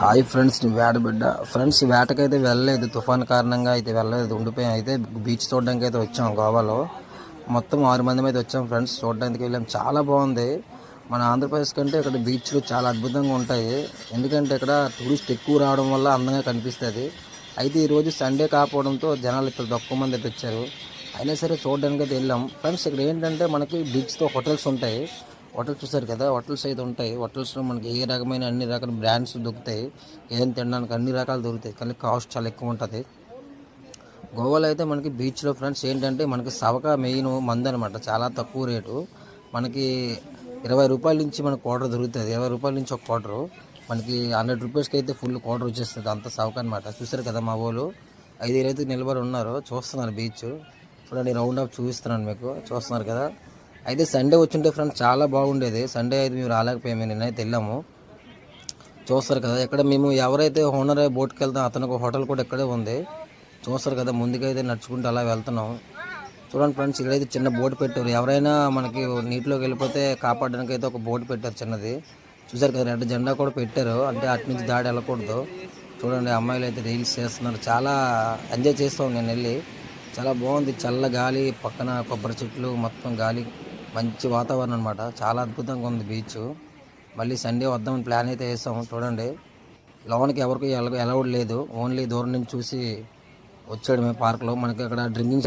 Hi friends, వేట బిడ్డ friends. వేటకైతే వెళ్ళలేదు, తుఫాన్ కారణంగా అయితే వెళ్ళలేదు, ఉండిపోయాం. అయితే బీచ్ చూడడానికి అయితే వచ్చాం. గోవాలో మొత్తం 6 మంది అయితే వచ్చాం ఫ్రెండ్స్. చూడడానికి వెళ్ళాం, చాలా బాగుంది. మన ఆంధ్రప్రదేశ్ కంటే ఇక్కడ బీచ్లు చాలా అద్భుతంగా ఉంటాయి. ఎందుకంటే ఇక్కడ టూరిస్ట్ ఎక్కువ రావడం వల్ల అందంగా కనిపిస్తుంది. అయితే ఈరోజు సండే కాకపోవడంతో జనాలు ఇక్కడ తక్కువ మంది అయితే వచ్చారు. అయినా సరే చూడడానికి అయితే వెళ్ళాం ఫ్రెండ్స్. ఇక్కడ ఏంటంటే మనకి బీచ్తో హోటల్స్ ఉంటాయి. హోటల్స్ చూసారు కదా, హోటల్స్ అయితే ఉంటాయి. హోటల్స్లో మనకి ఏ రకమైన అన్ని రకాల బ్రాండ్స్ దొరుకుతాయి. ఏం తినడానికి అన్ని రకాలు దొరుకుతాయి, కానీ కాస్ట్ చాలా ఎక్కువ ఉంటుంది. గోవాలో అయితే మనకి బీచ్లో ఫ్రెండ్స్ ఏంటంటే మనకి సవక మెయిన్ మందు అనమాట. చాలా తక్కువ రేటు. మనకి 20 రూపాయల నుంచి మనకు క్వార్టర్ దొరుకుతుంది. 20 రూపాయల నుంచి ఒక క్వార్టరు మనకి 100 రూపీస్కి అయితే ఫుల్ క్వార్టర్ వచ్చేస్తుంది. అంత సవక అనమాట. చూసారు కదా, మా వాళ్ళు 5 అయితే నిలబడి ఉన్నారు, చూస్తున్నారు బీచ్. చూడండి, రౌండ్ అప్ చూపిస్తున్నాను మీకు, చూస్తున్నారు కదా. అయితే సండే వచ్చింటే ఫ్రెండ్స్ చాలా బాగుండేది. సండే అయితే మేము రాలేకపోయాము, నిన్నైతే వెళ్ళాము. చూస్తారు కదా, ఇక్కడ మేము ఎవరైతే ఓనర్ బోట్కి వెళ్తాం అతనికి హోటల్ కూడా ఇక్కడే ఉంది. చూస్తారు కదా, ముందుకైతే నడుచుకుంటూ అలా వెళ్తున్నాం. చూడండి ఫ్రెండ్స్, ఇక్కడైతే చిన్న బోట్ పెట్టారు. ఎవరైనా మనకి నీటిలోకి వెళ్ళిపోతే కాపాడడానికి అయితే ఒక బోట్ పెట్టారు చిన్నది. చూసారు కదా, రెడ్ జెండా కూడా పెట్టారు, అంటే అటు నుంచి దాడి వెళ్ళకూడదు. చూడండి, అమ్మాయిలు అయితే రీల్స్ చేస్తున్నారు. చాలా ఎంజాయ్ చేస్తాం. నేను వెళ్ళి చాలా బాగుంది. చల్ల గాలి, పక్కన కొబ్బరి చెట్లు, మొత్తం గాలి, మంచి వాతావరణం అనమాట. చాలా అద్భుతంగా ఉంది బీచ్. మళ్ళీ సండే వద్దామని ప్లాన్ అయితే వేసాము. చూడండి, లోనికి ఎవరికి అలౌడ్ లేదు, ఓన్లీ దూరం నుంచి చూసి వచ్చాడు మేము. పార్క్లో మనకి అక్కడ డ్రింకింగ్